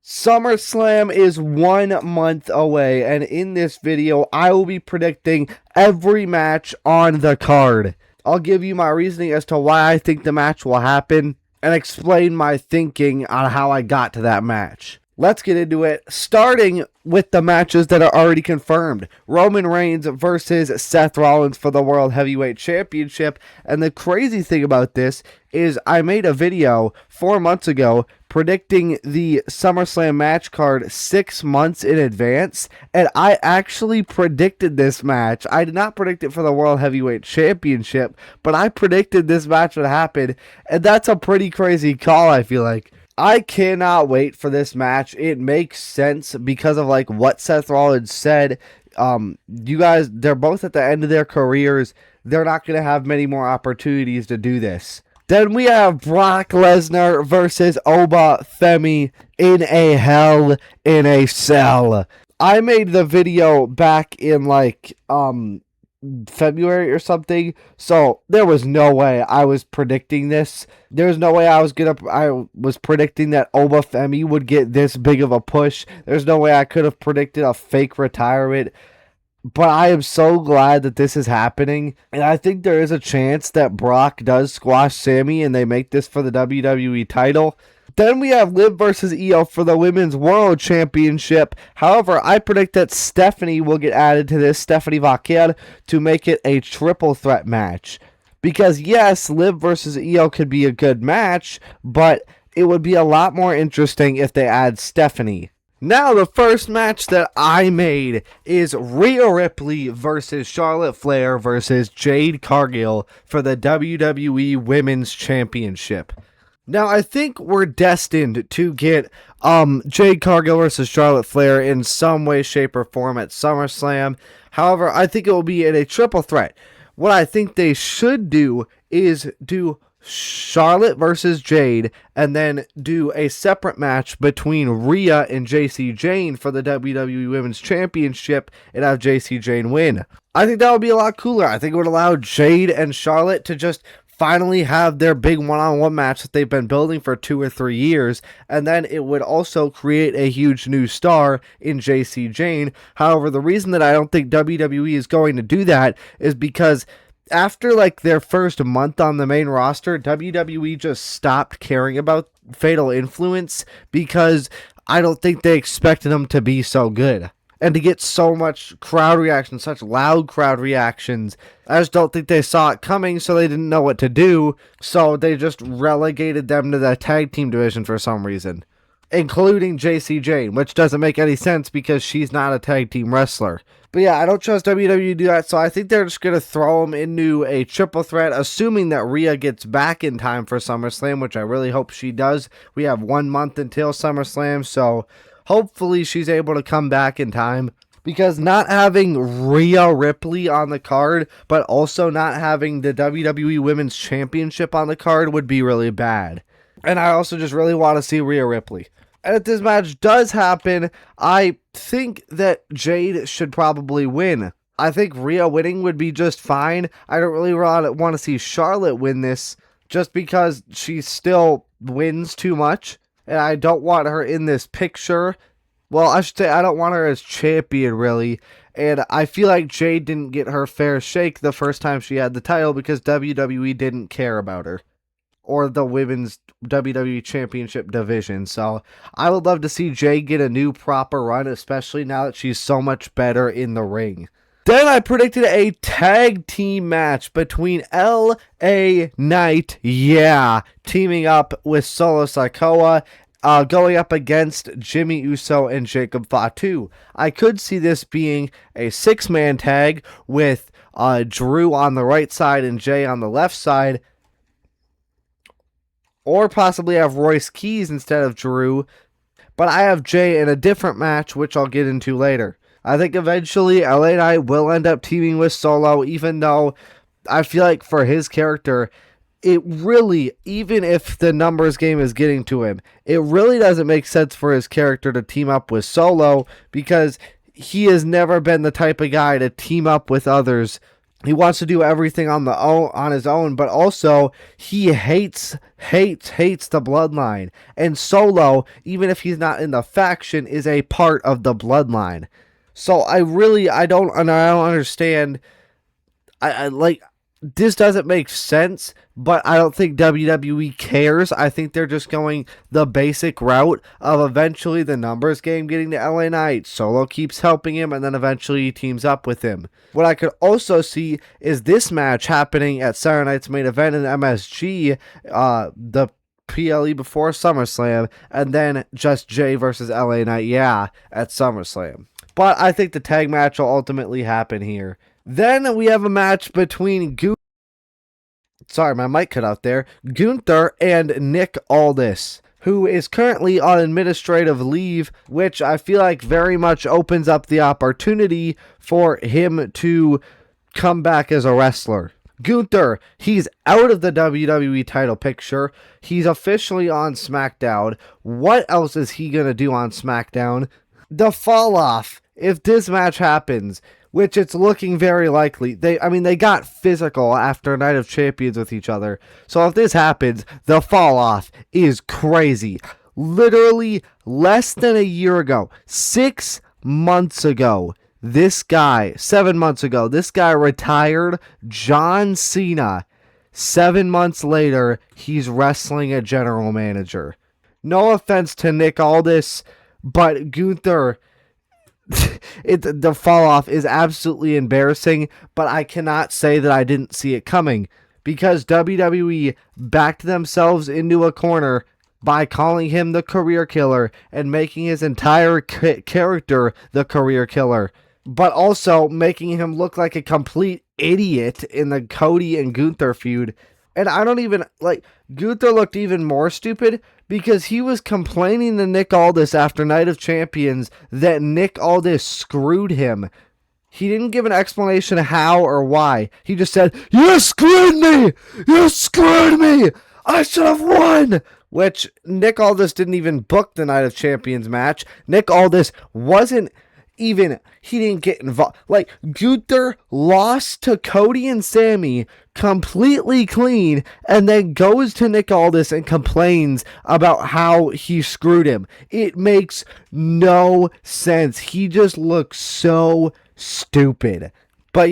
SummerSlam is 1 month away, and in this video, I will be predicting every match on the card. I'll give you my reasoning as to why I think the match will happen, and explain my thinking on how I got to that match. Let's get into it, starting with the matches that are already confirmed. Roman Reigns versus Seth Rollins for the World Heavyweight Championship. And the crazy thing about this is I made a video 4 months ago predicting the SummerSlam match card 6 months in advance. And I actually predicted this match. I did not predict it for the World Heavyweight Championship, but I predicted this match would happen. And that's a pretty crazy call, I feel like. I cannot wait for this match. It makes sense because of like what Seth Rollins said. You guys, they're both at the end of their careers. They're not going to have many more opportunities to do this. Then we have Brock Lesnar versus Oba Femi in a Hell in a Cell. I made the video back in like February or something, so there was no way I was predicting this. There's no way I was predicting that Oba Femi would get this big of a push. There's no way I could have predicted a fake retirement. But I am so glad that this is happening, and I think there is a chance that Brock does squash Sammy and they make this for the WWE title. Then we have Liv versus Io for the Women's World Championship. However, I predict that Stephanie will get added to this, Stephanie Vaquer, to make it a triple threat match. Because yes, Liv versus Io could be a good match, but it would be a lot more interesting if they add Stephanie. Now, the first match that I made is Rhea Ripley versus Charlotte Flair versus Jade Cargill for the WWE Women's Championship. Now, I think we're destined to get Jade Cargill versus Charlotte Flair in some way, shape, or form at SummerSlam. However, I think it will be in a triple threat. What I think they should do is do Charlotte versus Jade, and then do a separate match between Rhea and JC Jane for the WWE Women's Championship and have JC Jane win. I think that would be a lot cooler. I think it would allow Jade and Charlotte to just finally have their big one-on-one match that they've been building for 2 or 3 years, and then it would also create a huge new star in JC Jane. However, the reason that I don't think WWE is going to do that is because after like their first month on the main roster, WWE just stopped caring about Fatal Influence because I don't think they expected them to be so good. And to get so much crowd reaction, such loud crowd reactions, I just don't think they saw it coming, so they didn't know what to do. So they just relegated them to the tag team division for some reason, including JC Jane, which doesn't make any sense because she's not a tag team wrestler. But yeah, I don't trust WWE to do that, so I think they're just going to throw them into a triple threat, assuming that Rhea gets back in time for SummerSlam, which I really hope she does. We have 1 month until SummerSlam, so hopefully she's able to come back in time. Because not having Rhea Ripley on the card, but also not having the WWE Women's Championship on the card would be really bad. And I also just really want to see Rhea Ripley. And if this match does happen, I think that Jade should probably win. I think Rhea winning would be just fine. I don't really want to see Charlotte win this just because she still wins too much. And I don't want her in this picture. Well, I should say I don't want her as champion, really. And I feel like Jade didn't get her fair shake the first time she had the title because WWE didn't care about her, or the Women's WWE Championship division. So I would love to see Jade get a new proper run, especially now that she's so much better in the ring. Then I predicted a tag team match between LA Knight, teaming up with Solo Sikoa, going up against Jimmy Uso and Jacob Fatu. I could see this being a 6-man tag with Drew on the right side and Jay on the left side, or possibly have Royce Keys instead of Drew, but I have Jay in a different match, which I'll get into later. I think eventually LA Knight will end up teaming with Solo, even though I feel like for his character, it really, even if the numbers game is getting to him, it really doesn't make sense for his character to team up with Solo because he has never been the type of guy to team up with others He wants to do everything on his own, but also he hates the bloodline. And Solo, even if he's not in the faction, is a part of the bloodline. So I don't understand. I like, this doesn't make sense, but I don't think WWE cares. I think they're just going the basic route of eventually the numbers game getting to LA Knight. Solo keeps helping him, and then eventually he teams up with him. What I could also see is this match happening at Saturday Night's main event in MSG, the PLE before SummerSlam, and then just Jay versus LA Knight, at SummerSlam. But I think the tag match will ultimately happen here. Then we have a match between Sorry, my mic cut out there. Gunther and Nick Aldis, who is currently on administrative leave, which I feel like very much opens up the opportunity for him to come back as a wrestler. Gunther, he's out of the WWE title picture. He's officially on SmackDown. What else is he going to do on SmackDown? The fall off, if this match happens, which it's looking very likely. They got physical after Night of Champions with each other. So if this happens, the fall off is crazy. Literally less than a year ago, 6 months ago, 7 months ago, this guy retired John Cena. 7 months later, he's wrestling a general manager. No offense to Nick Aldis, but Gunther, the fall off is absolutely embarrassing, but I cannot say that I didn't see it coming, because WWE backed themselves into a corner by calling him the career killer and making his entire character the career killer, but also making him look like a complete idiot in the Cody and Gunther feud. And I don't even, Gunther looked even more stupid because he was complaining to Nick Aldis after Night of Champions that Nick Aldis screwed him. He didn't give an explanation how or why. He just said, "You screwed me! You screwed me! I should have won!" Which, Nick Aldis didn't even book the Night of Champions match. Nick Aldis he didn't get involved. Gunther lost to Cody and Sammy completely clean, and then goes to Nick Aldis and complains about how he screwed him. It makes no sense. He just looks so stupid. But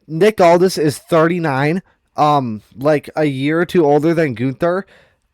Nick Aldis is 39, a year or two older than Gunther,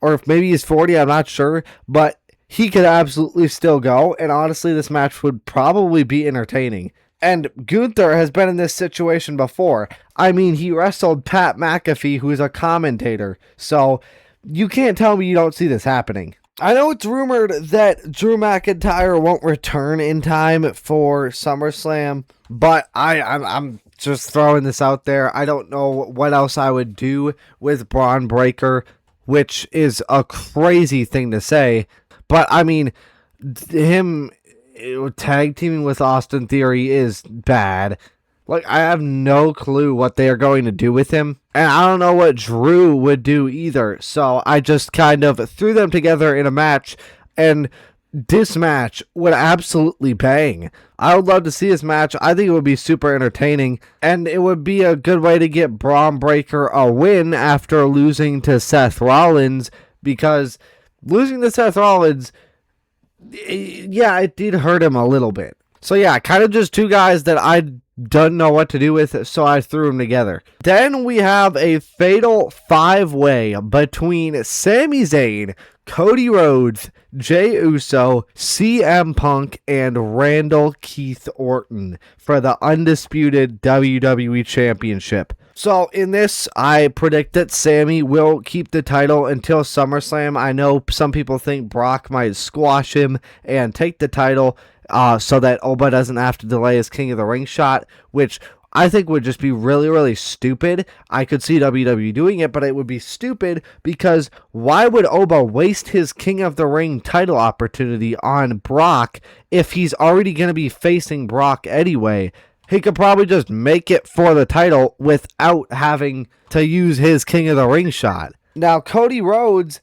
or if maybe he's 40, I'm not sure, but he could absolutely still go, and honestly, this match would probably be entertaining. And Gunther has been in this situation before. He wrestled Pat McAfee, who's a commentator, so you can't tell me you don't see this happening. I know it's rumored that Drew McIntyre won't return in time for SummerSlam, but I'm just throwing this out there. I don't know what else I would do with Braun Breaker, which is a crazy thing to say. But, him tag teaming with Austin Theory is bad. I have no clue what they are going to do with him. And I don't know what Drew would do either. So I just kind of threw them together in a match. And this match would absolutely bang. I would love to see this match. I think it would be super entertaining. And it would be a good way to get Braun Breaker a win after losing to Seth Rollins. Because losing to Seth Rollins, it did hurt him a little bit. So kind of just two guys that I don't know what to do with, so I threw them together. Then we have a fatal 5-way between Sami Zayn, Cody Rhodes, Jey Uso, CM Punk, and Randall Keith Orton for the undisputed WWE Championship. So in this, I predict that Sami will keep the title until SummerSlam. I know some people think Brock might squash him and take the title so that Oba doesn't have to delay his King of the Ring shot, which I think would just be really, really stupid. I could see WWE doing it, but it would be stupid because why would Oba waste his King of the Ring title opportunity on Brock if he's already going to be facing Brock anyway? He could probably just make it for the title without having to use his King of the Ring shot. Now, Cody Rhodes,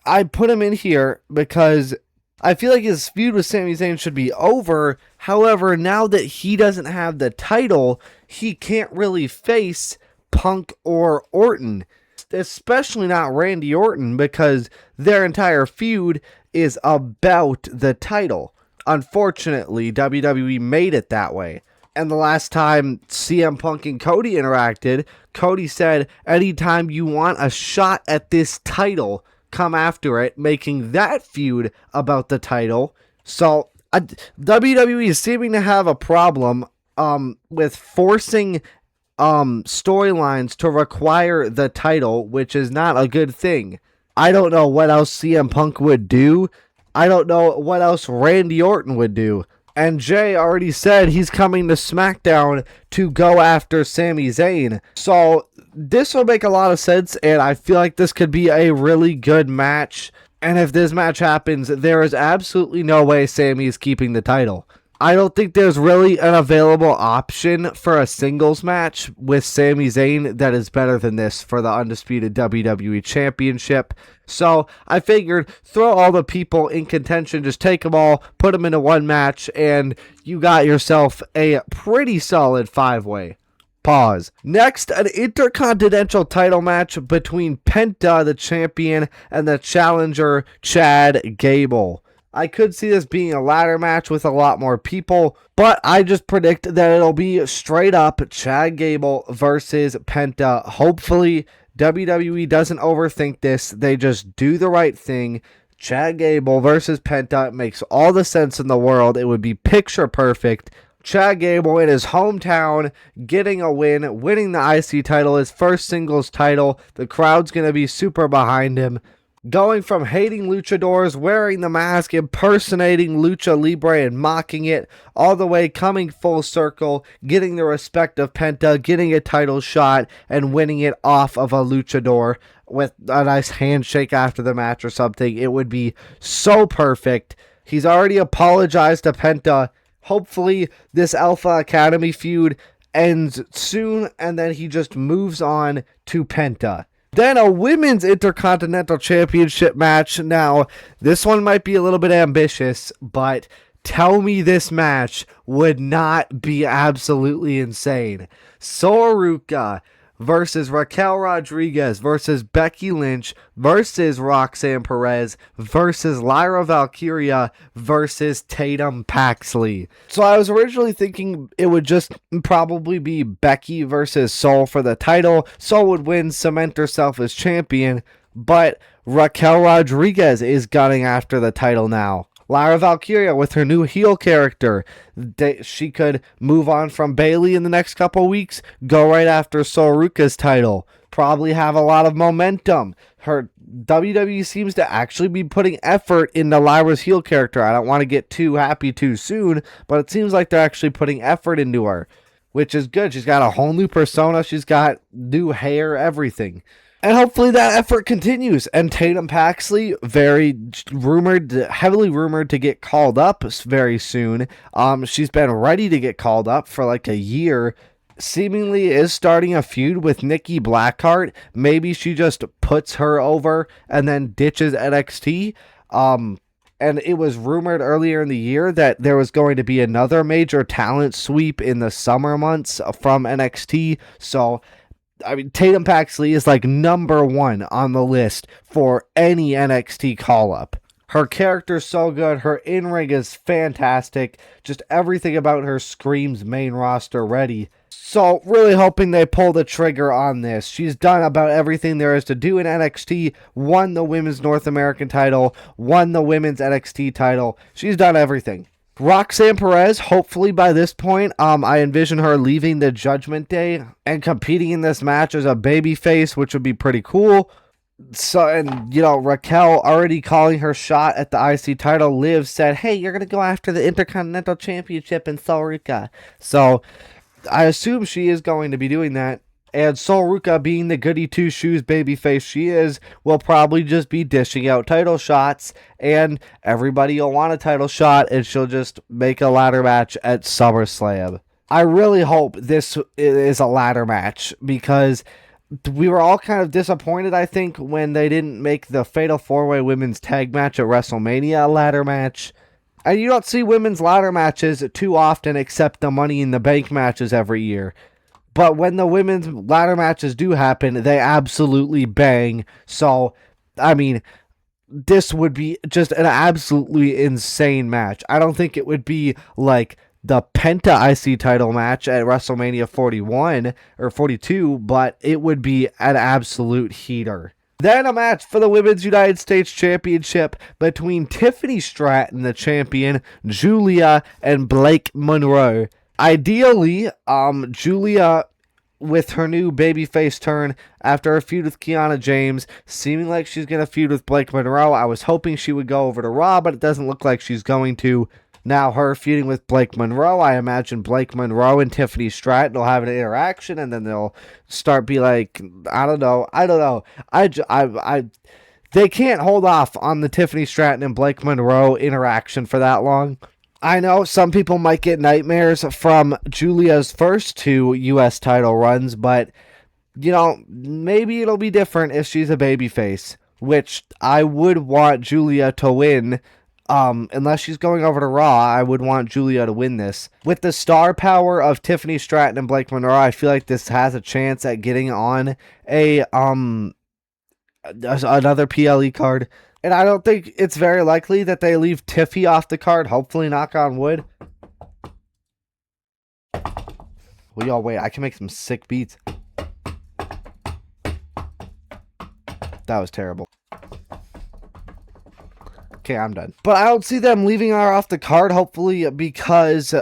I put him in here because I feel like his feud with Sami Zayn should be over. However, now that he doesn't have the title, he can't really face Punk or Orton, especially not Randy Orton, because their entire feud is about the title. Unfortunately, WWE made it that way. And the last time CM Punk and Cody interacted, Cody said, anytime you want a shot at this title, come after it, making that feud about the title. So WWE is seeming to have a problem with forcing storylines to require the title, which is not a good thing. I don't know what else CM Punk would do. I don't know what else Randy Orton would do. And Jay already said he's coming to SmackDown to go after Sami Zayn. So this will make a lot of sense, and I feel like this could be a really good match. And if this match happens, there is absolutely no way Sami is keeping the title. I don't think there's really an available option for a singles match with Sami Zayn that is better than this for the undisputed WWE Championship. So I figured throw all the people in contention, just take them all, put them into one match, and you got yourself a pretty solid 5-way. Pause. Next, an intercontinental title match between Penta, the champion, and the challenger, Chad Gable. I could see this being a ladder match with a lot more people, but I just predict that it'll be straight up Chad Gable versus Penta. Hopefully, WWE doesn't overthink this. They just do the right thing. Chad Gable versus Penta makes all the sense in the world. It would be picture perfect. Chad Gable in his hometown getting a win, winning the IC title, his first singles title. The crowd's going to be super behind him. Going from hating luchadors, wearing the mask, impersonating Lucha Libre and mocking it, all the way coming full circle, getting the respect of Penta, getting a title shot, and winning it off of a luchador with a nice handshake after the match or something. It would be so perfect. He's already apologized to Penta. Hopefully, this Alpha Academy feud ends soon, and then he just moves on to Penta. Then a women's intercontinental championship match. Now, this one might be a little bit ambitious, but tell me this match would not be absolutely insane. Soruka versus Raquel Rodriguez versus Becky Lynch versus Roxanne Perez versus Lyra Valkyria versus Tatum Paxley. So I was originally thinking it would just probably be Becky versus Sol for the title. Sol would win, cement herself as champion, but Raquel Rodriguez is gunning after the title now. Lyra Valkyria with her new heel character. She could move on from Bayley in the next couple weeks, go right after Soruka's title. Probably have a lot of momentum. Her WWE seems to actually be putting effort into Lyra's heel character. I don't want to get too happy too soon, but it seems like they're actually putting effort into her, which is good. She's got a whole new persona. She's got new hair, everything. And hopefully that effort continues. And Tatum Paxley, heavily rumored to get called up very soon. She's been ready to get called up for like a year. Seemingly is starting a feud with Nikki Blackheart. Maybe she just puts her over and then ditches NXT. And it was rumored earlier in the year that there was going to be another major talent sweep in the summer months from NXT. So I mean, Tatum Paxley is like number one on the list for any NXT call-up. Her character's so good. Her in-ring is fantastic. Just everything about her screams main roster ready. So, really hoping they pull the trigger on this. She's done about everything there is to do in NXT. Won the Women's North American title. Won the Women's NXT title. She's done everything. Roxanne Perez, hopefully by this point, I envision her leaving the Judgment Day and competing in this match as a babyface, which would be pretty cool. So, and, Raquel already calling her shot at the IC title. Liv said, hey, you're going to go after the Intercontinental Championship in Soruka. So, I assume she is going to be doing that. And Soruka, being the goody two-shoes babyface she is, will probably just be dishing out title shots, and everybody will want a title shot, and she'll just make a ladder match at SummerSlam. I really hope this is a ladder match, because we were all kind of disappointed, I think, when they didn't make the Fatal 4-Way Women's Tag match at WrestleMania a ladder match. And you don't see women's ladder matches too often except the Money in the Bank matches every year. But when the women's ladder matches do happen, they absolutely bang. So, I mean, this would be just an absolutely insane match. I don't think it would be like the Penta IC title match at WrestleMania 41 or 42, but it would be an absolute heater. Then a match for the Women's United States Championship between Tiffany Stratton, the champion, Julia, and Blake Monroe. Ideally, Julia, with her new babyface turn after a feud with Kiana James, seeming like she's going to feud with Blake Monroe. I was hoping she would go over to Raw, but it doesn't look like she's going to. Now her feuding with Blake Monroe, I imagine Blake Monroe and Tiffany Stratton will have an interaction, and then they'll start be like, I don't know. They can't hold off on the Tiffany Stratton and Blake Monroe interaction for that long. I know some people might get nightmares from Julia's first 2 U.S. title runs, but, you know, maybe it'll be different if she's a babyface, which I would want Julia to win. Unless she's going over to Raw, I would want Julia to win this. With the star power of Tiffany Stratton and Blake Monroe, I feel like this has a chance at getting on another PLE card. And I don't think it's very likely that they leave Tiffy off the card. Hopefully, knock on wood. Well, y'all wait. I can make some sick beats. That was terrible. Okay, I'm done. But I don't see them leaving her off the card, hopefully, because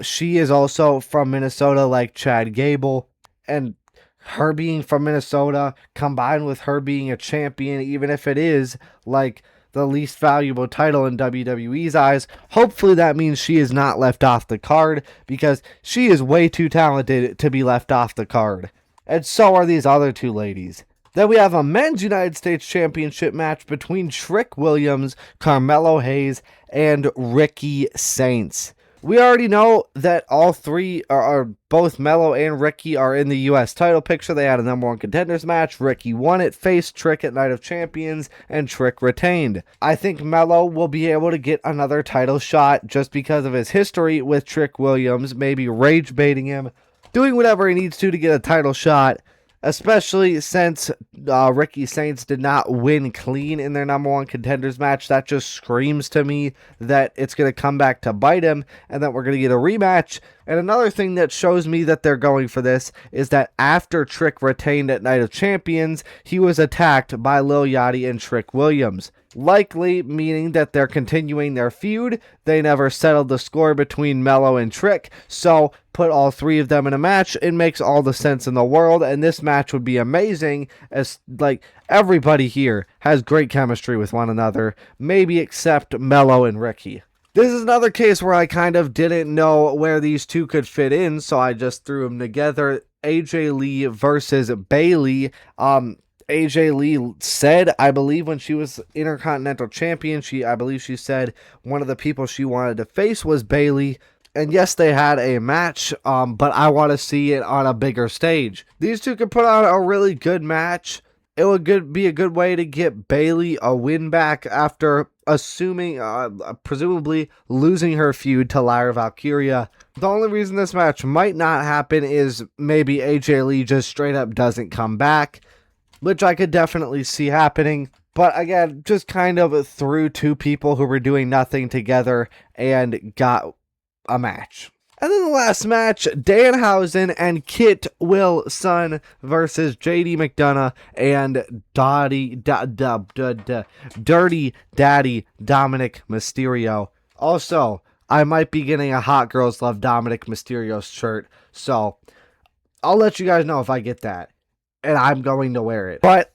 she is also from Minnesota, like Chad Gable. And her being from Minnesota, combined with her being a champion, even if it is, like, the least valuable title in WWE's eyes, hopefully that means she is not left off the card, because she is way too talented to be left off the card. And so are these other 2 ladies. Then we have a Men's United States Championship match between Trick Williams, Carmelo Hayes, and Ricky Saints. We already know that all 3 are both Melo and Ricky are in the U.S. title picture. They had a number 1 contenders match. Ricky won it, faced Trick at Night of Champions, and Trick retained. I think Melo will be able to get another title shot just because of his history with Trick Williams, maybe rage baiting him, doing whatever he needs to get a title shot. Especially since Ricky Saints did not win clean in their number 1 contenders match. That just screams to me that it's going to come back to bite him and that we're going to get a rematch. And another thing that shows me that they're going for this is that after Trick retained at Night of Champions, he was attacked by Lil Yachty and Trick Williams. Likely meaning that they're continuing their feud. They never settled the score between Melo and Trick, so put all 3 of them in a match. It makes all the sense in the world, and this match would be amazing, as like everybody here has great chemistry with one another, maybe except Melo and Ricky. This is another case where I kind of didn't know where these 2 could fit in, so I just threw them together. AJ Lee versus Bayley. AJ Lee said, I believe when she was Intercontinental Champion, I believe she said one of the people she wanted to face was Bayley. And yes, they had a match, but I want to see it on a bigger stage. These 2 could put on a really good match. It would be a good way to get Bayley a win back after presumably losing her feud to Lyra Valkyria. The only reason this match might not happen is maybe AJ Lee just straight up doesn't come back, which I could definitely see happening. But again, just kind of threw 2 people who were doing nothing together and got a match. And then the last match, Danhausen and Kit Wilson versus JD McDonough and Dirty Daddy Dominic Mysterio. Also, I might be getting a Hot Girls Love Dominic Mysterio shirt, so I'll let you guys know if I get that. And I'm going to wear it. But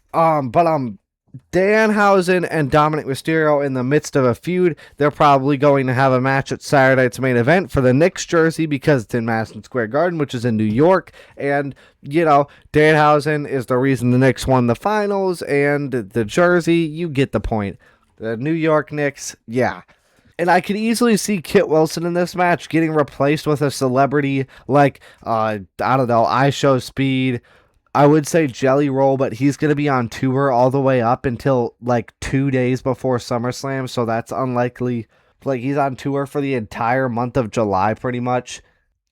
Danhausen and Dominic Mysterio in the midst of a feud. They're probably going to have a match at Saturday Night's Main Event for the Knicks jersey because it's in Madison Square Garden, which is in New York. And, you know, Danhausen is the reason the Knicks won the finals, and the jersey, you get the point. The New York Knicks, yeah. And I could easily see Kit Wilson in this match getting replaced with a celebrity like, I don't know, I Show Speed, I would say Jelly Roll, but he's going to be on tour all the way up until like 2 days before SummerSlam, so that's unlikely. Like, he's on tour for the entire month of July, pretty much.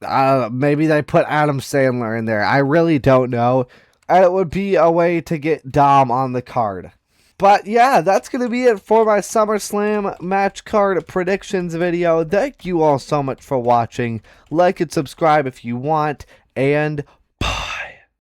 Maybe they put Adam Sandler in there. I really don't know. And it would be a way to get Dom on the card. But yeah, that's going to be it for my SummerSlam match card predictions video. Thank you all so much for watching. Like and subscribe if you want. And